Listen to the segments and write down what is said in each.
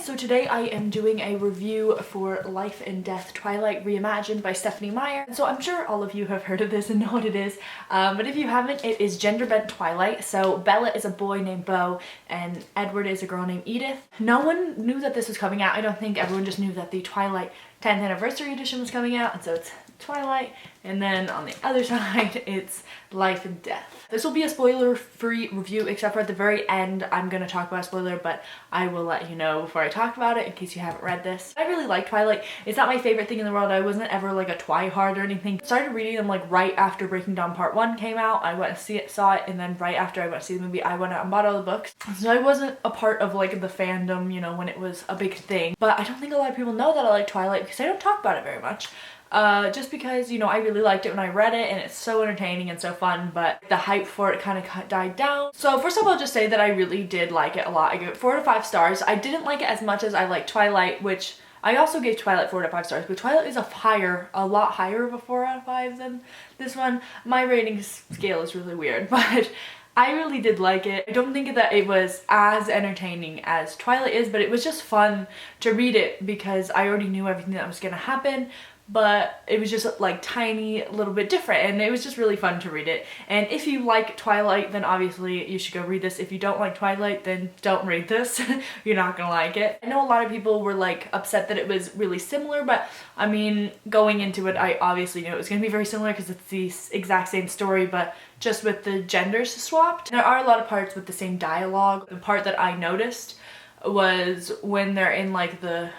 guys, so today I am doing a review for Life and Death Twilight Reimagined by Stephanie Meyer. So I'm sure all of you have heard of this and know what it is, but if you haven't, it is gender-bent Twilight. So Bella is a boy named Beau and Edward is a girl named Edith. No one knew that this was coming out. I don't think everyone just knew that the Twilight 10th anniversary edition was coming out, and so it's Twilight, and then on the other side it's Life and Death. This will be a spoiler-free review, except for at the very end I'm gonna talk about a spoiler, but I will let you know before I talk about it in case you haven't read this. I really like Twilight. It's not my favorite thing in the world. I wasn't ever like a Twihard or anything. I started reading them like right after Breaking Dawn Part 1 came out. I went and saw it, and then right after I went to see the movie I went out and bought all the books. So I wasn't a part of like the fandom, you know, when it was a big thing. But I don't think a lot of people know that I like Twilight because I don't talk about it very much. Just because, you know, I really liked it when I read it and it's so entertaining and so fun, but the hype for it kind of died down. So first of all, I'll just say that I really did like it a lot. I give it 4 to 5 stars. I didn't like it as much as I liked Twilight, which I also gave Twilight 4 to 5 stars, but Twilight is a lot higher of a 4 out of 5 than this one. My rating scale is really weird, but I really did like it. I don't think that it was as entertaining as Twilight is, but it was just fun to read it because I already knew everything that was gonna happen. But it was just like tiny, a little bit different, and it was just really fun to read it. And if you like Twilight, then obviously you should go read this. If you don't like Twilight, then don't read this. You're not gonna like it. I know a lot of people were like upset that it was really similar, but I mean, going into it, I obviously knew it was gonna be very similar because it's the exact same story, but just with the genders swapped. There are a lot of parts with the same dialogue. The part that I noticed was when they're in like the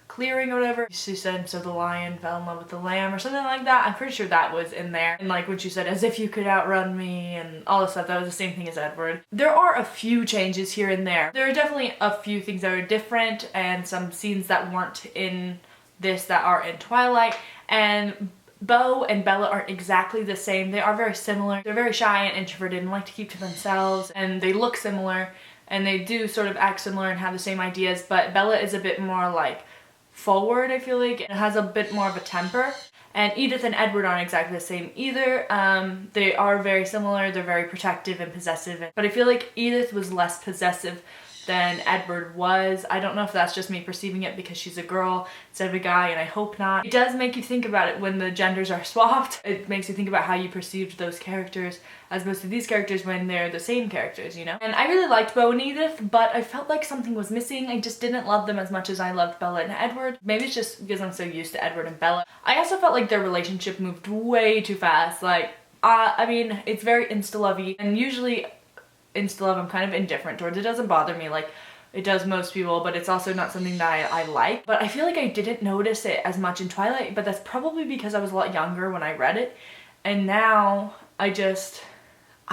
clearing or whatever. She said, so the lion fell in love with the lamb or something like that. I'm pretty sure that was in there. And like when she said, as if you could outrun me and all this stuff, that was the same thing as Edward. There are a few changes here and there. There are definitely a few things that are different and some scenes that weren't in this that are in Twilight. And Beau and Bella aren't exactly the same. They are very similar. They're very shy and introverted and like to keep to themselves, and they look similar and they do sort of act similar and have the same ideas, but Bella is a bit more like forward, I feel like. It has a bit more of a temper. And Edith and Edward aren't exactly the same either. They are very similar. They're very protective and possessive. But I feel like Edith was less possessive than Edward was. I don't know if that's just me perceiving it because she's a girl instead of a guy, and I hope not. It does make you think about it when the genders are swapped. It makes you think about how you perceived those characters as opposed to these characters when they're the same characters, you know? And I really liked Beau and Edith, but I felt like something was missing. I just didn't love them as much as I loved Bella and Edward. Maybe it's just because I'm so used to Edward and Bella. I also felt like their relationship moved way too fast. Like, I mean, it's very insta-lovey, and usually insta-love I'm kind of indifferent towards. It doesn't bother me like it does most people, but it's also not something that I like. But I feel like I didn't notice it as much in Twilight, but that's probably because I was a lot younger when I read it. And now I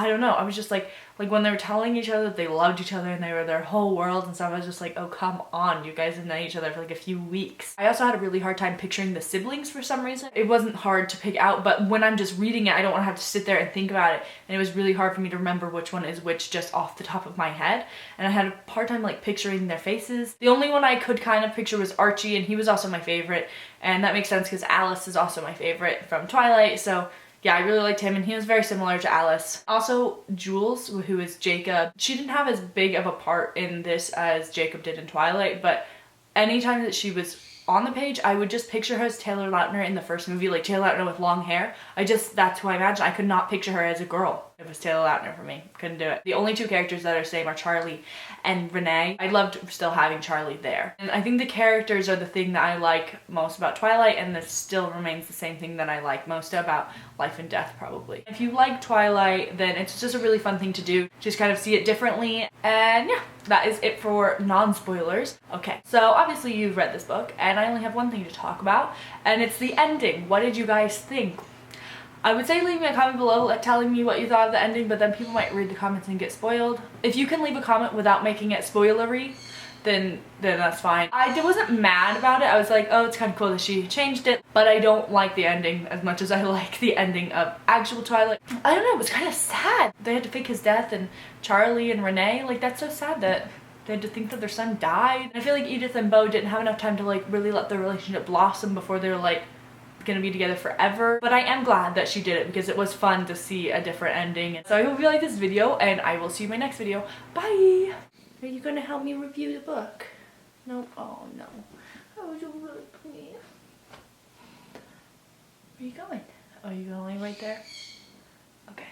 don't know, I was just like when they were telling each other that they loved each other and they were their whole world and stuff, I was just like, oh come on, you guys have known each other for like a few weeks. I also had a really hard time picturing the siblings for some reason. It wasn't hard to pick out, but when I'm just reading it, I don't want to have to sit there and think about it, and it was really hard for me to remember which one is which just off the top of my head, and I had a hard time like picturing their faces. The only one I could kind of picture was Archie, and he was also my favorite, and that makes sense because Alice is also my favorite from Twilight, so yeah, I really liked him, and he was very similar to Alice. Also, Jules, who is Jacob, she didn't have as big of a part in this as Jacob did in Twilight, but anytime that she was on the page, I would just picture her as Taylor Lautner in the first movie, like Taylor Lautner with long hair. That's who I imagine. I could not picture her as a girl. It was Taylor Lautner for me. Couldn't do it. The only 2 characters that are the same are Charlie and Renee. I loved still having Charlie there. And I think the characters are the thing that I like most about Twilight, and this still remains the same thing that I like most about Life and Death, probably. If you like Twilight, then it's just a really fun thing to do. Just kind of see it differently. And yeah, that is it for non-spoilers. Okay, so obviously you've read this book, and I only have one thing to talk about, and it's the ending. What did you guys think? I would say leave me a comment below telling me what you thought of the ending, but then people might read the comments and get spoiled. If you can leave a comment without making it spoilery, then that's fine. I wasn't mad about it. I was like, oh, it's kind of cool that she changed it, but I don't like the ending as much as I like the ending of actual Twilight. I don't know, it was kind of sad. They had to fake his death, and Charlie and Renee, like that's so sad that they had to think that their son died. I feel like Edith and Beau didn't have enough time to like really let their relationship blossom before they were like gonna be together forever. But I am glad that she did it because it was fun to see a different ending. So I hope you like this video, and I will see you in my next video. Bye! Are you gonna help me review the book? No? Oh. no. I was really pleased. Where are you going? Oh, you gonna lay right there? Okay.